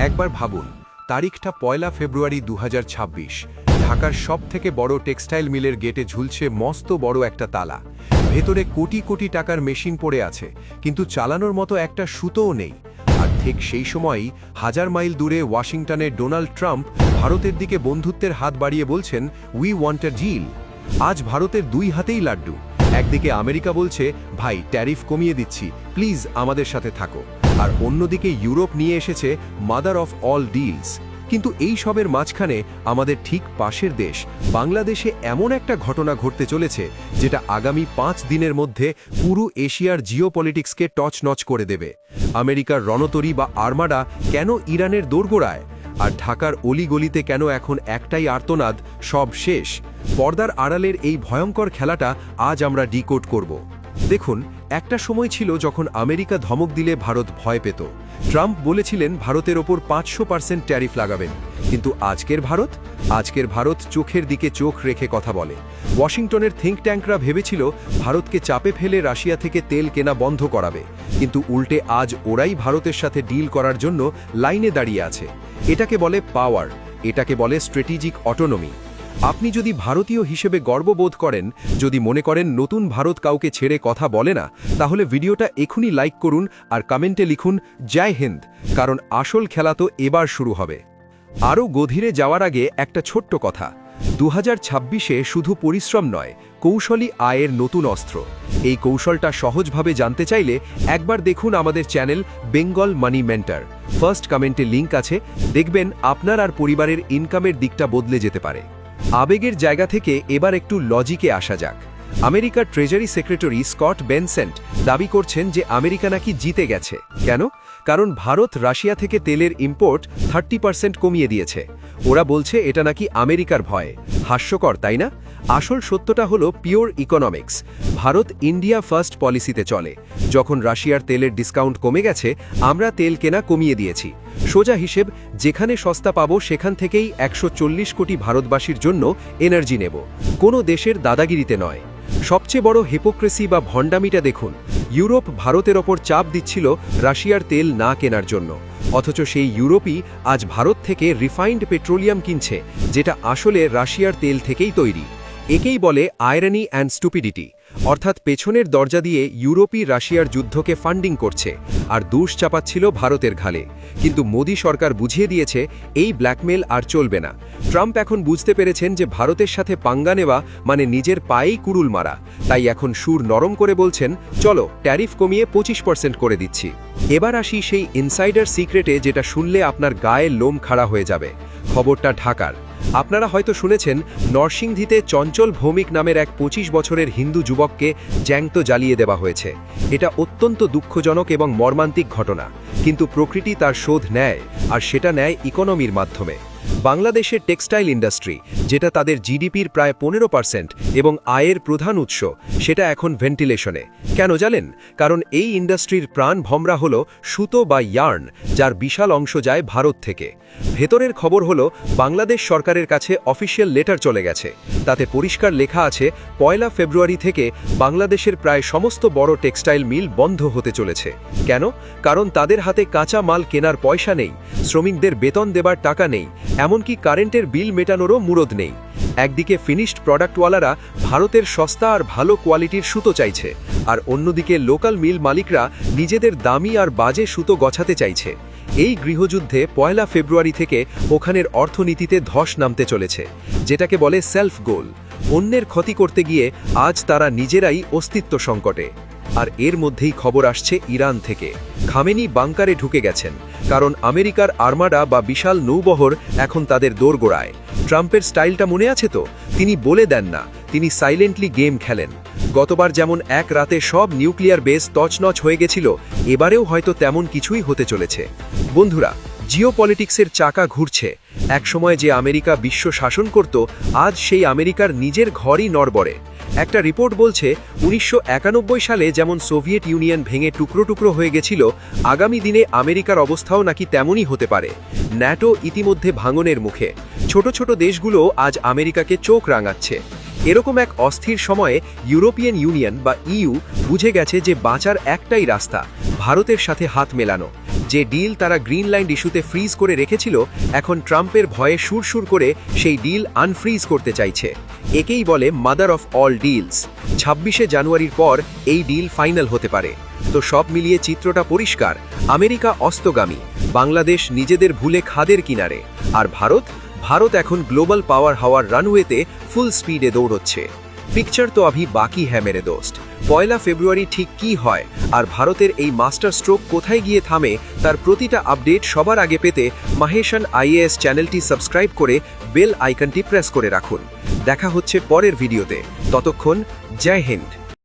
একবার ভাবুন, তারিখটা 1 ফেব্রুয়ারি 2026। ঢাকার সবথেকে বড় টেক্সটাইল মিলের গেটে ঝুলছে মস্ত বড় একটা তালা। ভেতরে কোটি কোটি টাকার মেশিন পড়ে আছে, কিন্তু চালানোর মতো একটা সুতোও নেই। আর ঠিক সেই সময়ই 1000 মাইল দূরে ওয়াশিংটনে ডোনাল্ড ট্রাম্প ভারতের দিকে বন্ধুত্বের হাত বাড়িয়ে বলছেন, উই ওয়ান্ট আ ডিল। আজ ভারতের দুই হাতেই লাড্ডু। একদিকে আমেরিকা বলছে, ভাই ট্যারিফ কমিয়ে দিচ্ছি, প্লিজ আমাদের সাথে থাকো। আর অন্যদিকে ইউরোপ নিয়ে এসেছে মাদার অফ অল ডিলস। কিন্তু এই সবের মাঝখানে আমাদের ঠিক পাশের দেশ বাংলাদেশে এমন একটা ঘটনা ঘটতে চলেছে, যেটা আগামী 5 দিনের মধ্যে পুরো এশিয়ার জিওপলিটিক্সকে টচনচ করে দেবে। আমেরিকার রণতরী বা আর্মাডা কেন ইরানের দোরগোড়ায়? আর ঢাকার অলিগলিতে কেন এখন একটাই আর্তনাদ, সব শেষ? পর্দার আড়ালের এই ভয়ঙ্কর খেলাটা আজ আমরা ডিকোড করব। দেখুন, একটা সময় ছিল যখন আমেরিকা ধমক দিলে ভারত ভয় পেত। ট্রাম্প বলেছিলেন ভারতের ওপর 500% ট্যারিফ লাগাবেন। কিন্তু আজকের ভারত চোখের দিকে চোখ রেখে কথা বলে। ওয়াশিংটনের থিঙ্ক ট্যাঙ্করা ভেবেছিল ভারতকে চাপে ফেলে রাশিয়া থেকে তেল কেনা বন্ধ করাবে, কিন্তু উল্টে আজ ওরাই ভারতের সাথে ডিল করার জন্য লাইনে দাঁড়িয়ে আছে। এটাকে বলে পাওয়ার, এটাকে বলে স্ট্র্যাটেজিক অটোনমি। আপনি যদি ভারতীয় হিসেবে গর্ববোধ করেন, যদি মনে করেন নতুন ভারত কাউকে ছেড়ে কথা বলে না, তাহলে ভিডিওটা এখনই লাইক করুন আর কমেন্টে লিখুন জয় হিন্দ, কারণ আসল খেলা তো এবার শুরু হবে। আরও গভীরে যাওয়ার আগে একটা ছোট্ট কথা, 2026-এ শুধু পরিশ্রম নয়, কৌশলী আয়ের নতুন অস্ত্র। এই কৌশলটা সহজভাবে জানতে চাইলে একবার দেখুন আমাদের চ্যানেল বেঙ্গল মানি মেন্টর। ফার্স্ট কমেন্টে লিঙ্ক আছে, দেখবেন আপনার আর পরিবারের ইনকামের দিকটা বদলে যেতে পারে। আবেগের জায়গা থেকে এবার একটু লজিকে আসা যাক। আমেরিকার ট্রেজারি সেক্রেটারি স্কট বেনসেন্ট দাবি করছেন যে আমেরিকা নাকি জিতে গেছে। কেন? কারণ ভারত রাশিয়া থেকে তেলের ইম্পোর্ট 30% কমিয়ে দিয়েছে। ওরা বলছে এটা নাকি আমেরিকার ভয়। হাস্যকর, তাই না? আসল সত্যটা হলো pure economics. Bharat India first পলিসিতে চলে। যখন রাশিয়ার তেলের ডিসকাউন্ট কমে গেছে, আমরা তেল কেনা কমিয়ে দিয়েছি। সোজা হিসেব, যেখানে সস্তা পাবো সেখান থেকেই 140 কোটি ভারতবাসীর জন্য এনার্জি নেব, কোনো দেশের দাদাগিরিতে নয়। সবচেয়ে বড় হিপোক্রেসি বা ভণ্ডামিটা দেখুন, ইউরোপ ভারতের ওপর চাপ দিচ্ছিল রাশিয়ার তেল না কেনার জন্য, অথচ সেই ইউরোপই আজ ভারত থেকে রিফাইন্ড পেট্রোলিয়াম কিনছে, যেটা আসলে রাশিয়ার তেল থেকেই তৈরি। একেই বলে আয়রনি অ্যান্ড স্টুপিডিটি, অর্থাৎ পেছনের দরজা দিয়ে ইউরোপই রাশিয়ার যুদ্ধকে ফান্ডিং করছে আর দোষ চাপাচ্ছিল ভারতের ঘালে। কিন্তু মোদী সরকার বুঝিয়ে দিয়েছে এই ব্ল্যাকমেল আর চলবে না। ট্রাম্প এখন বুঝতে পেরেছেন যে ভারতের সাথে পাঙ্গা নেওয়া মানে নিজের পায়েই কুড়ুল মারা। তাই এখন সুর নরম করে বলছেন, চলো ট্যারিফ কমিয়ে 25% করে দিচ্ছি। এবার আসি সেই ইনসাইডার সিক্রেটে, যেটা শুনলে আপনার গায়ে লোম খাড়া হয়ে যাবে। খবরটা ঢাকার। আপনারা হয়তো শুনেছেন নরসিংদীতে চঞ্চল ভৌমিক নামের এক 25 বছরের হিন্দু যুবককে জ্যান্ত জ্বালিয়ে দেওয়া হয়েছে। এটা অত্যন্ত দুঃখজনক এবং মর্মান্তিক ঘটনা, কিন্তু প্রকৃতি তার শোধ নেয়, আর সেটা নেয় ইকোনমির মাধ্যমে। বাংলাদেশের টেক্সটাইল ইন্ডাস্ট্রি, যেটা তাদের জিডিপির প্রায় 15% এবং আয়ের প্রধান উৎস, সেটা এখন ভেন্টিলেশনে। কেন জানেন? কারণ এই ইন্ডাস্ট্রির প্রাণ ভমরা হল সুতো বা ইয়ার্ন, যার বিশাল অংশ যায় ভারত থেকে। ভেতরের খবর হলো বাংলাদেশ সরকারের কাছে অফিসিয়াল লেটার চলে গেছে। তাতে পরিষ্কার লেখা আছে 1 ফেব্রুয়ারি থেকে বাংলাদেশের প্রায় সমস্ত বড় টেক্সটাইল মিল বন্ধ হতে চলেছে। কেন? কারণ তাদের হাতে কাঁচা মাল কেনার পয়সা নেই, শ্রমিকদের বেতন দেবার টাকা নেই, এমনকি কারেন্টের বিল মেটানোরও মুরদ নেই। একদিকে ফিনিশড প্রোডাক্টওয়ালারা ভারতের সস্তা আর ভালো কোয়ালিটির সুতো চাইছে, আর অন্যদিকে লোকাল মিল মালিকরা নিজেদের দামি আর বাজে সুতো গছাতে চাইছে। এই গৃহযুদ্ধে 1 ফেব্রুয়ারি থেকে ওখানের অর্থনীতিতে ধস নামতে চলেছে, যেটাকে বলে সেলফ গোল। অন্যের ক্ষতি করতে গিয়ে আজ তারা নিজেরাই অস্তিত্ব সংকটে। আর এর মধ্যেই খবর আসছে ইরান থেকে। খামেনি বাংকারে ঢুকে গেছেন, কারণ আমেরিকার আর্মাডা বা বিশাল নৌবহর এখন তাদের দোরগোড়ায়। ট্রাম্পের স্টাইলটা মনে আছে তো? তিনি বলে দেন না, তিনি সাইলেন্টলি গেম খেলেন। গতবার যেমন এক রাতে সব নিউক্লিয়ার বেস তছনছ হয়ে গেছিল, এবারেও হয়তো তেমন কিছুই হতে চলেছে। বন্ধুরা, জিওপলিটিক্সের চাকা ঘুরছে। একসময় যে আমেরিকা বিশ্ব শাসন করত, আজ সেই আমেরিকার নিজের ঘরই নড়বড়ে। একটা রিপোর্ট বলছে 1991 সালে যেমন সোভিয়েত ইউনিয়ন ভেঙে টুকরো টুকরো হয়ে গেছিল, আগামী দিনে আমেরিকার অবস্থাও নাকি তেমনই হতে পারে। ন্যাটো ইতিমধ্যে ভাঙনের মুখে। ছোট ছোট দেশগুলো আজ আমেরিকাকে চোখ রাঙাচ্ছে। এরকম এক অস্থির সময়ে ইউরোপিয়ান ইউনিয়ন বা ইইউ বুঝে গেছে যে বাঁচার একটাই রাস্তা, ভারতের সাথে হাত মেলানো। যে ডিল তারা গ্রিনল্যান্ড ইস্যুতে ফ্রিজ করে রেখেছিল, এখন ট্রাম্পের ভয়ে সুরসুর করে সেই ডিল আনফ্রিজ করতে চাইছে। একেই বলে মাদার অফ অল ডিলস। 26শে জানুয়ারির পর এই ডিল ফাইনাল হতে পারে। তো সব মিলিয়ে চিত্রটা পরিষ্কার, আমেরিকা অস্তগামী, বাংলাদেশ নিজেদের ভুলে খাদের কিনারে, আর ভারত এখন গ্লোবাল পাওয়ার হওয়ার রানওয়েতে ফুল স্পিডে দৌড়চ্ছে। পিকচার তো আভি বাকি হ্যাঁ মেরে দোস্ত। 1 ফেব্রুয়ারি ঠিক কি হয় আর ভারতের এই মাস্টার স্ট্রোক কোথায় গিয়ে থামে, তার প্রতিটা আপডেট সবার আগে পেতে মাহেশন আইএএস চ্যানেলটি সাবস্ক্রাইব করে বেল আইকনটি প্রেস করে রাখুন। দেখা হচ্ছে পরের ভিডিওতে, ততক্ষণ জয় হিন্দ।